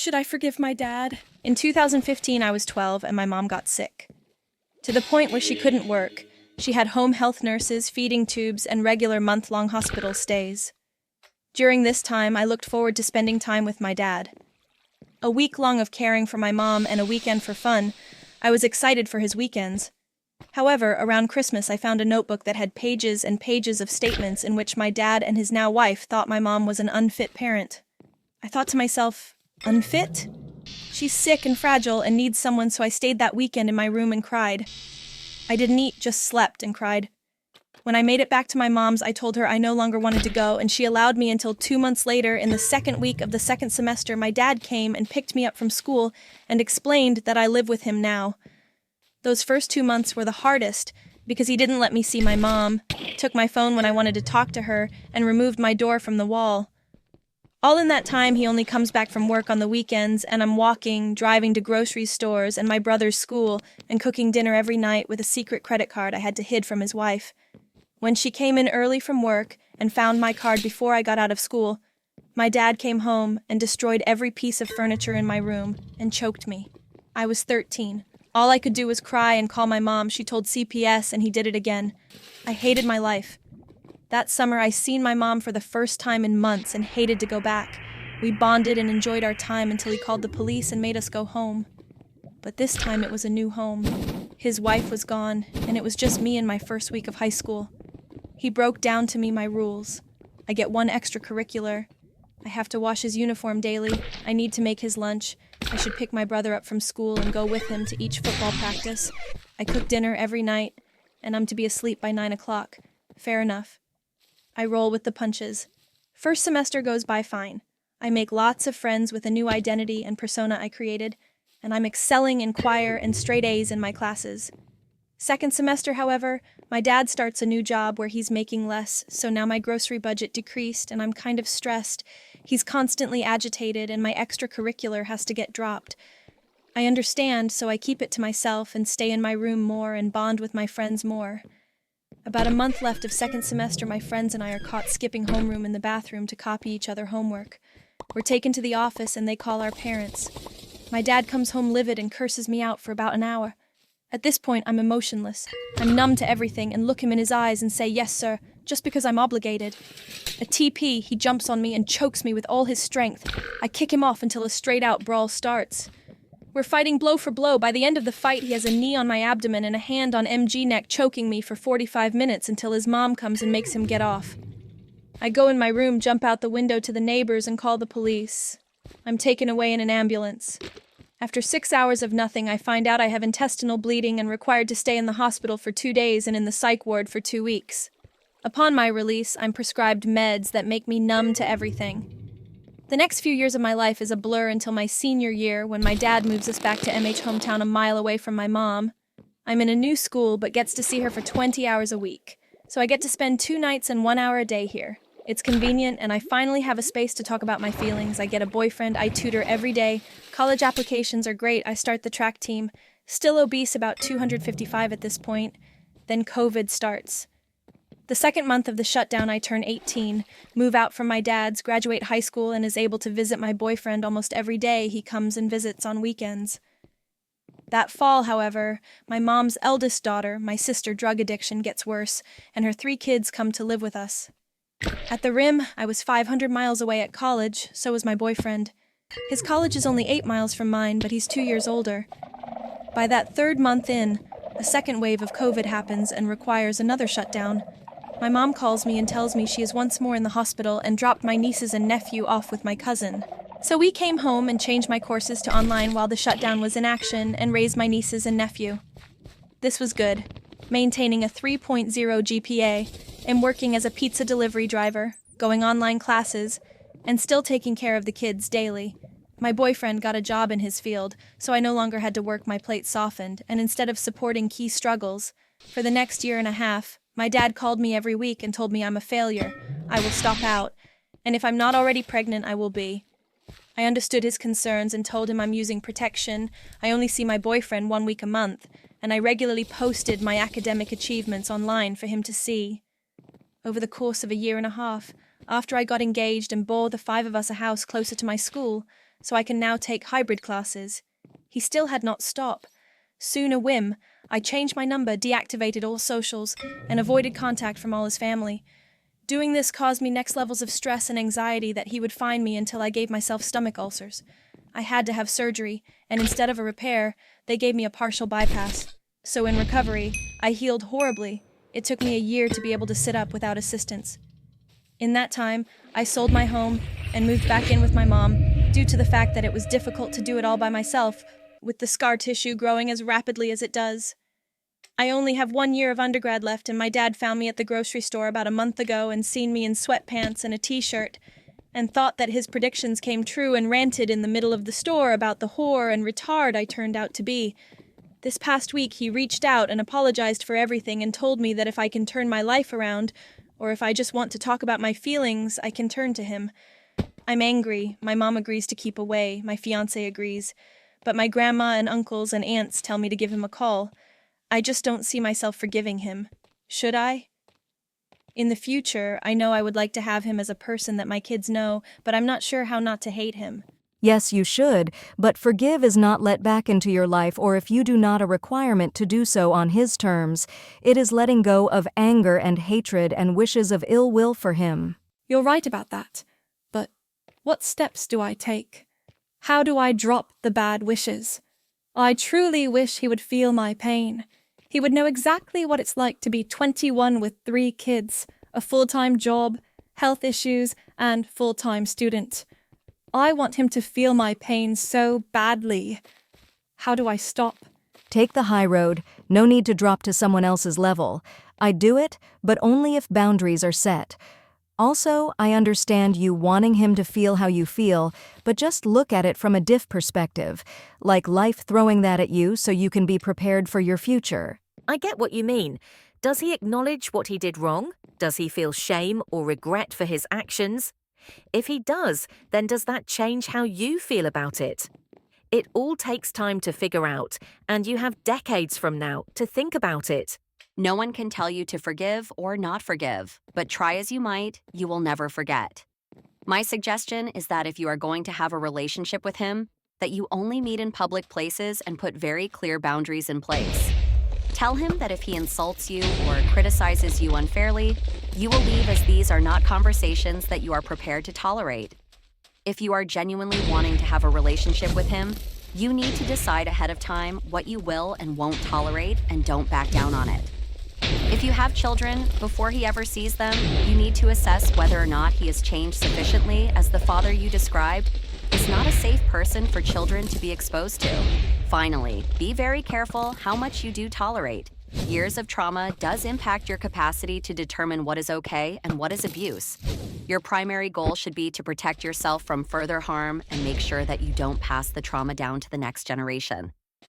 Should I forgive my dad? In 2015, I was 12 and my mom got sick. To the point where she couldn't work. She had home health nurses, feeding tubes, and regular month-long hospital stays. During this time, I looked forward to spending time with my dad. A week long of caring for my mom and a weekend for fun, I was excited for his weekends. However, around Christmas I found a notebook that had pages and pages of statements in which my dad and his now wife thought my mom was an unfit parent. I thought to myself, unfit? She's sick and fragile and needs someone, so I stayed that weekend in my room and cried. I didn't eat, just slept and cried. When I made it back to my mom's, I told her I no longer wanted to go, and she allowed me until 2 months later, in the second week of the second semester, my dad came and picked me up from school and explained that I live with him now. Those first 2 months were the hardest because he didn't let me see my mom, took my phone when I wanted to talk to her, and removed my door from the wall. All in that time, he only comes back from work on the weekends, and I'm walking, driving to grocery stores and my brother's school, and cooking dinner every night with a secret credit card I had to hide from his wife. When she came in early from work and found my card before I got out of school, my dad came home and destroyed every piece of furniture in my room and choked me. I was 13. All I could do was cry and call my mom. She told CPS and he did it again. I hated my life. That summer, I seen my mom for the first time in months and hated to go back. We bonded and enjoyed our time until he called the police and made us go home. But this time it was a new home. His wife was gone, and it was just me in my first week of high school. He broke down to me my rules. I get 1 extracurricular. I have to wash his uniform daily. I need to make his lunch. I should pick my brother up from school and go with him to each football practice. I cook dinner every night, and I'm to be asleep by 9 o'clock. Fair enough. I roll with the punches. First semester goes by fine. I make lots of friends with a new identity and persona I created, and I'm excelling in choir and straight A's in my classes. Second semester, however, my dad starts a new job where he's making less, so now my grocery budget decreased and I'm kind of stressed. He's constantly agitated and my extracurricular has to get dropped. I understand, so I keep it to myself and stay in my room more and bond with my friends more. About a month left of second semester, my friends and I are caught skipping homeroom in the bathroom to copy each other homework. We're taken to the office and they call our parents. My dad comes home livid and curses me out for about an hour. At this point, I'm emotionless. I'm numb to everything and look him in his eyes and say, "Yes, sir," just because I'm obligated. A TP, he jumps on me and chokes me with all his strength. I kick him off until a straight-out brawl starts. We're fighting blow for blow. By the end of the fight, he has a knee on my abdomen and a hand on MG neck, choking me for 45 minutes until his mom comes and makes him get off. I go in my room, jump out the window to the neighbors, and call the police. I'm taken away in an ambulance. After 6 hours of nothing, I find out I have intestinal bleeding and required to stay in the hospital for 2 days and in the psych ward for 2 weeks. Upon my release, I'm prescribed meds that make me numb to everything. The next few years of my life is a blur until my senior year when my dad moves us back to MH hometown a mile away from my mom. I'm in a new school but gets to see her for 20 hours a week, so I get to spend 2 nights and 1 hour a day here. It's convenient, and I finally have a space to talk about my feelings. I get a boyfriend, I tutor every day. College applications are great, I start the track team. Still obese, about 255 at this point. Then COVID starts. The second month of the shutdown, I turn 18, move out from my dad's, graduate high school, and is able to visit my boyfriend almost every day. He comes and visits on weekends. That fall, however, my mom's eldest daughter, my sister, drug addiction gets worse, and her 3 kids come to live with us. At the Rim, I was 500 miles away at college, so was my boyfriend. His college is only 8 miles from mine, but he's 2 years older. By that 3rd month in, a second wave of COVID happens and requires another shutdown. My mom calls me and tells me she is once more in the hospital and dropped my nieces and nephew off with my cousin. So we came home and changed my courses to online while the shutdown was in action and raised my nieces and nephew. This was good, maintaining a 3.0 GPA and working as a pizza delivery driver, going online classes, and still taking care of the kids daily. My boyfriend got a job in his field, so I no longer had to work. My plate softened, and instead of supporting key struggles, for the next year and a half, my dad called me every week and told me I'm a failure. I will stop out, and if I'm not already pregnant, I will be. I understood his concerns and told him I'm using protection. I only see my boyfriend 1 week a month, and I regularly posted my academic achievements online for him to see. Over the course of a year and a half, after I got engaged and bought the 5 of us a house closer to my school, so I can now take hybrid classes. He still had not stopped. Soon a whim, I changed my number, deactivated all socials, and avoided contact from all his family. Doing this caused me next levels of stress and anxiety that he would find me until I gave myself stomach ulcers. I had to have surgery, and instead of a repair, they gave me a partial bypass. So in recovery, I healed horribly. It took me a year to be able to sit up without assistance. In that time, I sold my home and moved back in with my mom, due to the fact that it was difficult to do it all by myself, with the scar tissue growing as rapidly as it does. I only have 1 year of undergrad left, and my dad found me at the grocery store about a month ago and seen me in sweatpants and a t-shirt, and thought that his predictions came true and ranted in the middle of the store about the whore and retard I turned out to be. This past week he reached out and apologized for everything and told me that if I can turn my life around, or if I just want to talk about my feelings, I can turn to him. I'm angry. My mom agrees to keep away. My fiancé agrees. But my grandma and uncles and aunts tell me to give him a call. I just don't see myself forgiving him. Should I? In the future, I know I would like to have him as a person that my kids know, but I'm not sure how not to hate him. Yes, you should, but forgive is not let back into your life, or if you do not a requirement to do so on his terms. It is letting go of anger and hatred and wishes of ill will for him. You're right about that, but what steps do I take? How do I drop the bad wishes? I truly wish he would feel my pain. He would know exactly what it's like to be 21 with 3 kids, a full-time job, health issues, and full-time student. I want him to feel my pain so badly. How do I stop? Take the high road. No need to drop to someone else's level. I do it, but only if boundaries are set. Also, I understand you wanting him to feel how you feel, but just look at it from a diff perspective, like life throwing that at you so you can be prepared for your future. I get what you mean. Does he acknowledge what he did wrong? Does he feel shame or regret for his actions? If he does, then does that change how you feel about it? It all takes time to figure out, and you have decades from now to think about it. No one can tell you to forgive or not forgive, but try as you might, you will never forget. My suggestion is that if you are going to have a relationship with him, that you only meet in public places and put very clear boundaries in place. Tell him that if he insults you or criticizes you unfairly, you will leave, as these are not conversations that you are prepared to tolerate. If you are genuinely wanting to have a relationship with him, you need to decide ahead of time what you will and won't tolerate, and don't back down on it. If you have children, before he ever sees them, you need to assess whether or not he has changed sufficiently, as the father you described is not a safe person for children to be exposed to. Finally, be very careful how much you do tolerate. Years of trauma does impact your capacity to determine what is okay and what is abuse. Your primary goal should be to protect yourself from further harm and make sure that you don't pass the trauma down to the next generation.